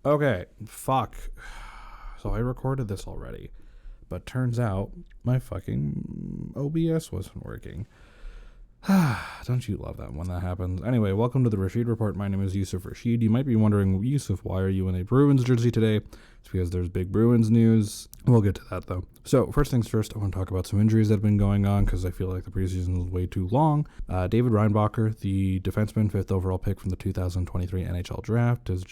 Okay, fuck. So I recorded this already, but turns out my fucking OBS wasn't working. Don't you love that when that happens? Anyway, welcome to the Rashid Report. My name is Yusuf Rashid. You might be wondering, Yusuf, why are you in a Bruins jersey today? It's because there's big Bruins news. We'll get to that, though. So, first things first, I want to talk about some injuries that have been going on because I feel like the preseason was way too long. David Reinbacher, the defenseman, 5th overall pick from the 2023 NHL draft, has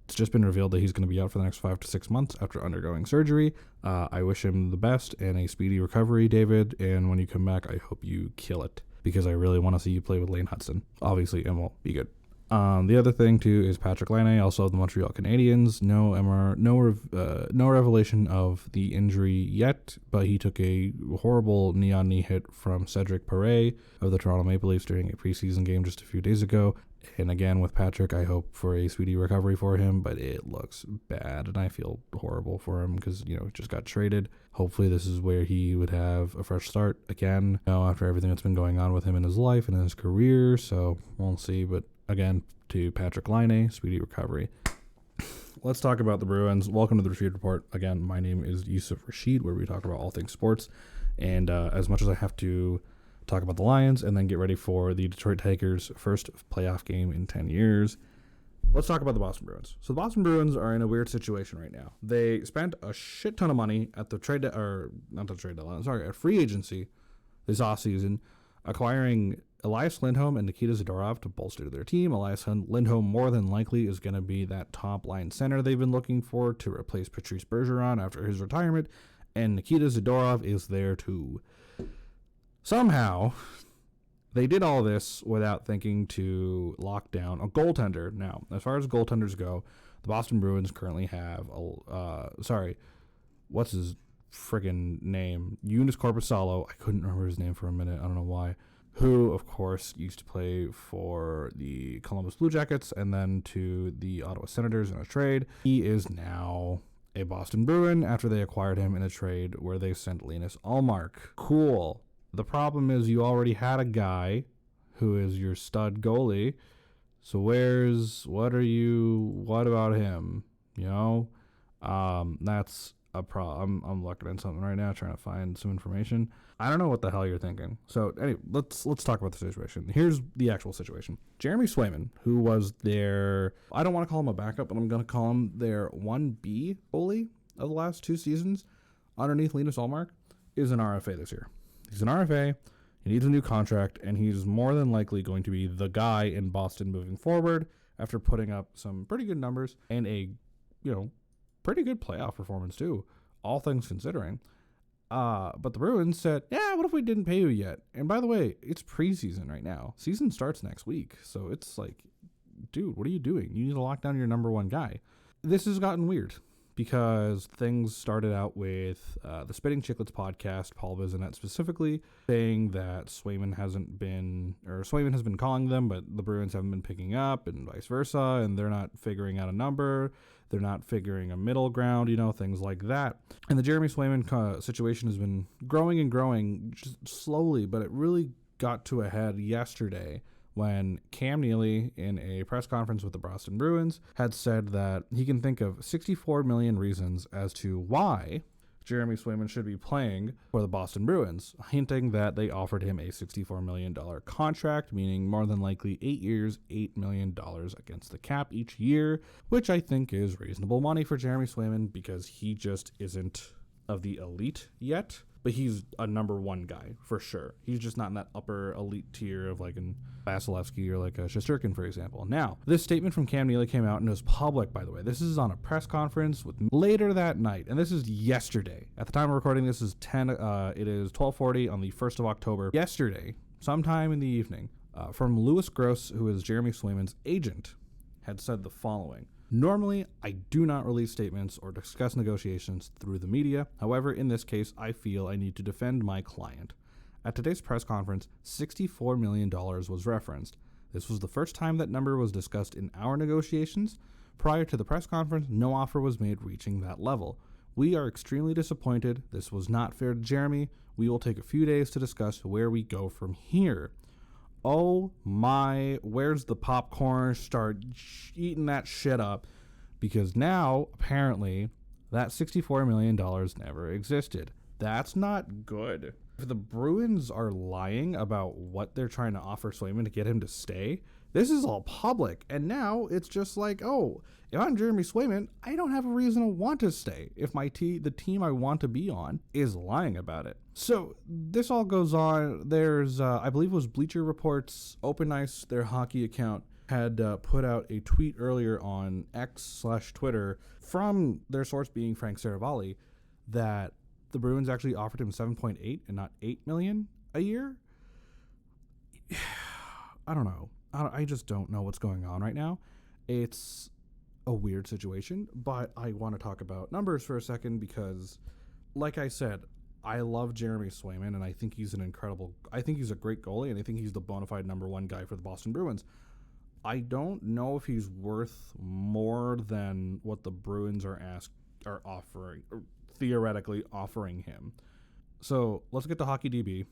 it's just been revealed that he's going to be out for the next 5 to 6 months after undergoing surgery. I wish him the best and a speedy recovery, David. And when you come back, I hope you kill it because I really want to see you play with Lane Hudson, obviously, and will be good. The other thing, too, is Patrick Laine, also of the Montreal Canadiens. No revelation of the injury yet, but he took a horrible knee-on-knee hit from Cedric Perret of the Toronto Maple Leafs during a preseason game just a few days ago. And again, with Patrick, I hope for a speedy recovery for him, but it looks bad, and I feel horrible for him because, he just got traded. Hopefully this is where he would have a fresh start again, after everything that's been going on with him in his life and in his career, so we'll see. But again, to Patrick Laine, speedy recovery. Let's talk about the Bruins. Welcome to the Rashid Report. Again, my name is Yusuf Rashid, where we talk about all things sports, and as much as I have to talk about the Lions and then get ready for the Detroit Tigers' first playoff game in 10 years. Let's talk about the Boston Bruins. So the Boston Bruins are in a weird situation right now. They spent a shit ton of money at at free agency this offseason, acquiring Elias Lindholm and Nikita Zadorov to bolster their team. Elias Lindholm more than likely is going to be that top line center they've been looking for to replace Patrice Bergeron after his retirement, and Nikita Zadorov is there too. Somehow, they did all this without thinking to lock down a goaltender. Now, as far as goaltenders go, the Boston Bruins currently have what's his friggin' name? Joonas Korpisalo. I couldn't remember his name for a minute. I don't know why. Who, of course, used to play for the Columbus Blue Jackets and then to the Ottawa Senators in a trade. He is now a Boston Bruin after they acquired him in a trade where they sent Linus Ullmark. Cool. The problem is you already had a guy who is your stud goalie. So what about him? That's a problem. I'm looking at something right now, trying to find some information. I don't know what the hell you're thinking. So anyway, let's talk about the situation. Here's the actual situation. Jeremy Swayman, who was their, I don't want to call him a backup, but I'm going to call him their 1B goalie of the last 2 seasons underneath Linus Ullmark, is an RFA this year. He's an RFA, he needs a new contract, and he's more than likely going to be the guy in Boston moving forward after putting up some pretty good numbers and a, pretty good playoff performance too, all things considering. But the Bruins said, yeah, what if we didn't pay you yet? And by the way, it's preseason right now. Season starts next week, so it's like, dude, what are you doing? You need to lock down your number one guy. This has gotten weird, because things started out with the Spitting Chicklets podcast, Paul Bissonnette specifically, saying that Swayman has been calling them, but the Bruins haven't been picking up, and vice versa, and they're not figuring out a number, they're not figuring a middle ground, things like that. And the Jeremy Swayman situation has been growing and growing just slowly, but it really got to a head yesterday when Cam Neely, in a press conference with the Boston Bruins, had said that he can think of 64 million reasons as to why Jeremy Swayman should be playing for the Boston Bruins, hinting that they offered him a $64 million contract, meaning more than likely 8 years, $8 million against the cap each year, which I think is reasonable money for Jeremy Swayman because he just isn't of the elite yet. But he's a number one guy, for sure. He's just not in that upper elite tier of like an Vasilevsky or like a Shesterkin, for example. Now, this statement from Cam Neely came out and it was public, by the way. This is on a press conference later that night, and this is yesterday. At the time of recording, this is it is 12:40 on the 1st of October. Yesterday, sometime in the evening, from Louis Gross, who is Jeremy Swayman's agent, had said the following. Normally, I do not release statements or discuss negotiations through the media. However, in this case, I feel I need to defend my client. At today's press conference, $64 million was referenced. This was the first time that number was discussed in our negotiations. Prior to the press conference, no offer was made reaching that level. We are extremely disappointed. This was not fair to Jeremy. We will take a few days to discuss where we go from here. Oh my, where's the popcorn? Start eating that shit up. because now apparently that $64 million never existed. That's not good. If the Bruins are lying about what they're trying to offer Swayman to get him to stay, this is all public. And now it's just like, oh, if I'm Jeremy Swayman, I don't have a reason to want to stay if the team I want to be on is lying about it. So this all goes on. There's, I believe it was Bleacher Report's Open Ice, their hockey account, had put out a tweet earlier on X/Twitter from their source being Frank Saravalli that the Bruins actually offered him 7.8 and not 8 million a year. I don't know. I just don't know what's going on right now. It's a weird situation, but I want to talk about numbers for a second because, like I said, I love Jeremy Swayman, and I think he's a great goalie, and I think he's the bona fide number one guy for the Boston Bruins. I don't know if he's worth more than what the Bruins are offering, or theoretically offering him. So let's get to Hockey DB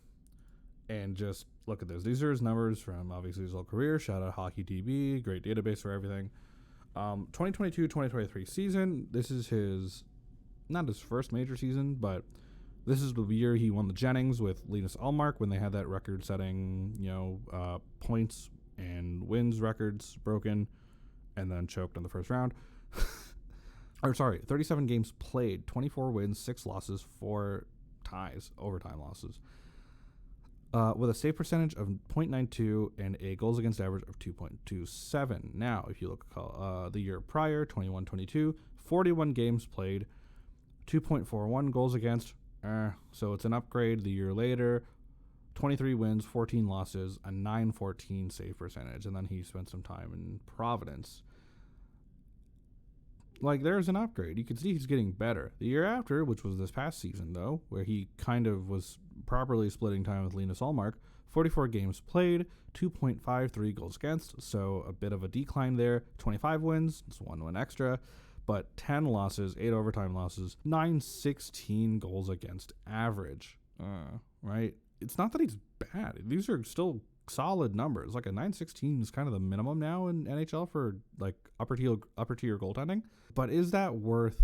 and just look at this. These are his numbers from obviously his whole career. Shout out Hockey DB, great database for everything. 2022-2023 season. This is not his first major season, but this is the year he won the Jennings with Linus Ullmark when they had that record-setting, points and wins records broken, and then choked in the first round. 37 games played, 24 wins, 6 losses, 4 ties, overtime losses, with a save percentage of .92 and a goals against average of 2.27. Now, if you look the year prior, 21-22, 41 games played, 2.41 goals against, so it's an upgrade. The year later, 23 wins, 14 losses, a .914 save percentage, and then he spent some time in Providence. Like, there's an upgrade. You can see he's getting better. The year after, which was this past season, though, where he kind of was properly splitting time with Linus Ullmark, 44 games played, 2.53 goals against, so a bit of a decline there. 25 wins, it's 1 win extra, but 10 losses, 8 overtime losses, .916 goals against average, right? It's not that he's bad. These are still solid numbers. Like a .916 is kind of the minimum now in NHL for like upper tier goaltending. But is that worth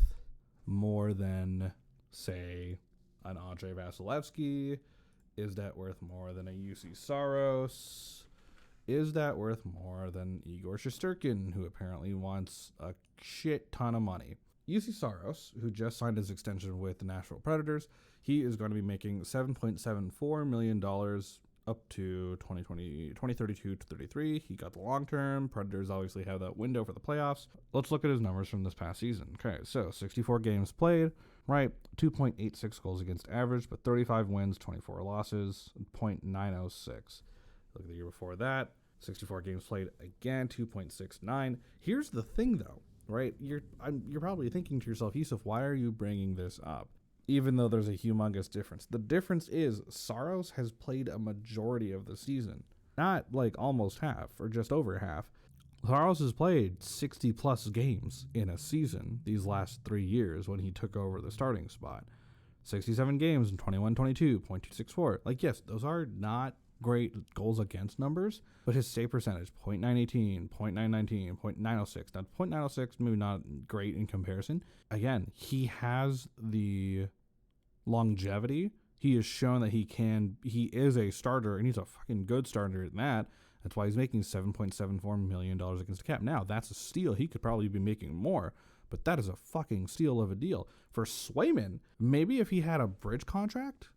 more than, say, an Andrei Vasilevsky? Is that worth more than a UC Saros? Is that worth more than Igor Shesterkin, who apparently wants a shit ton of money? UC Saros, who just signed his extension with the Nashville Predators, he is going to be making $7.74 million up to 2032 to 33. He got the long term. Predators obviously have that window for the playoffs. Let's look at his numbers from this past season. Okay, so 64 games played, right? 2.86 goals against average, but 35 wins, 24 losses, .906. Look at the year before that, 64 games played again, 2.69. Here's the thing, though, right? You're probably thinking to yourself, Yusuf, why are you bringing this up? Even though there's a humongous difference. The difference is Saros has played a majority of the season. Not like almost half or just over half. Saros has played 60-plus games in a season these last 3 years when he took over the starting spot. 67 games in 21-22, .264. Like, yes, those are not great goals against numbers, but his save percentage, .918, .919, .906. Now, .906, maybe not great in comparison. Again, he has the longevity. He has shown that he is a starter, and he's a fucking good starter at that. That's why he's making $7.74 million against the cap. Now, that's a steal. He could probably be making more, but that is a fucking steal of a deal. For Swayman, maybe if he had a bridge contract,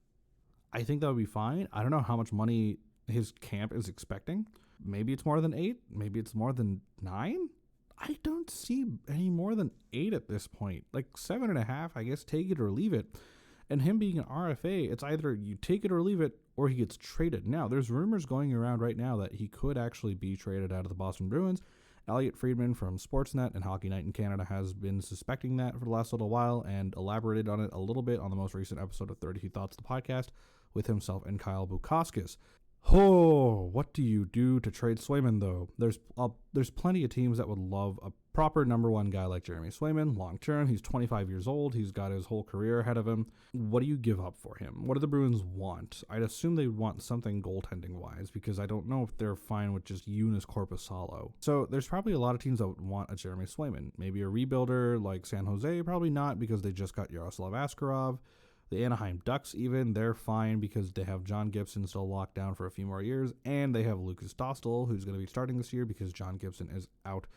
I think that would be fine. I don't know how much money his camp is expecting. Maybe it's more than 8. Maybe it's more than 9. I don't see any more than 8 at this point. Like 7.5, I guess, take it or leave it. And him being an RFA, it's either you take it or leave it, or he gets traded. Now, there's rumors going around right now that he could actually be traded out of the Boston Bruins. Elliot Friedman from Sportsnet and Hockey Night in Canada has been suspecting that for the last little while and elaborated on it a little bit on the most recent episode of 32 Thoughts, the podcast, with himself and Kyle Bukauskas. Oh, what do you do to trade Swayman, though? There's plenty of teams that would love a proper number one guy like Jeremy Swayman, long term. He's 25 years old. He's got his whole career ahead of him. What do you give up for him? What do the Bruins want? I'd assume they want something goaltending wise, because I don't know if they're fine with just Joonas Korpisalo. So there's probably a lot of teams that would want a Jeremy Swayman. Maybe a rebuilder like San Jose, probably not, because they just got Yaroslav Askarov. The Anaheim Ducks, even, they're fine because they have John Gibson still locked down for a few more years, and they have Lucas Dostal, who's going to be starting this year because John Gibson is out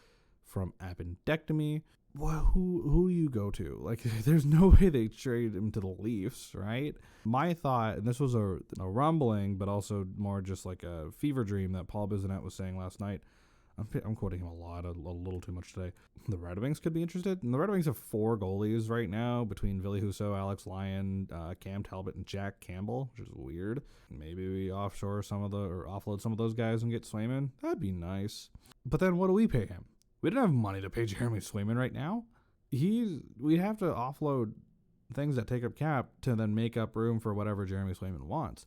from appendectomy. Well, who do you go to? Like, there's no way they trade him to the Leafs, right? My thought, and this was a rumbling, but also more just like a fever dream that Paul Bissonnette was saying last night. I'm quoting him a little too much today. The Red Wings could be interested. And the Red Wings have 4 goalies right now between Ville Husso, Alex Lyon, Cam Talbot, and Jack Campbell, which is weird. Maybe we offload some of those guys and get Swayman. That'd be nice. But then what do we pay him? We don't have money to pay Jeremy Swayman right now. We'd have to offload things that take up cap to then make up room for whatever Jeremy Swayman wants.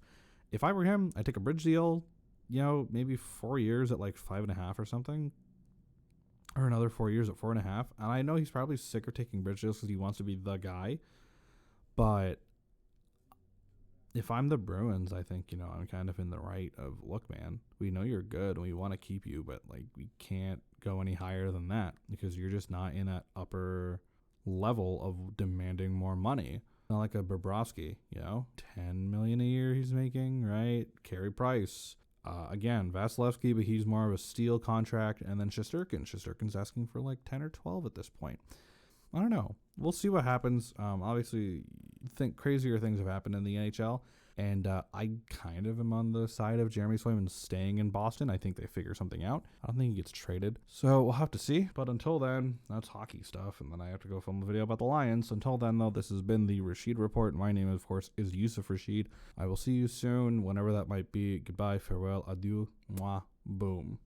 If I were him, I'd take a bridge deal. Maybe 4 years at like 5.5 or something, or another 4 years at 4.5. And I know he's probably sick of taking bridge deals because he wants to be the guy. But if I'm the Bruins, I think, I'm kind of in the right of, look, man, we know you're good and we want to keep you, but like we can't go any higher than that because you're just not in that upper level of demanding more money. Not like a Bobrovsky, $10 million a year he's making, right? Carey Price. Again, Vasilevsky, but he's more of a steal contract, and then Shesterkin. Shesterkin's asking for like 10 or 12 at this point. I don't know. We'll see what happens. Obviously, think crazier things have happened in the NHL, and I kind of am on the side of Jeremy Swayman staying in Boston. I think they figure something out. I don't think he gets traded, so we'll have to see. But until then, that's hockey stuff, and then I have to go film a video about the Lions. So until then, though, this has been the Rashid Report. My name, of course, is Yusuf Rashid. I will see you soon, whenever that might be. Goodbye, farewell, adieu, moi, boom.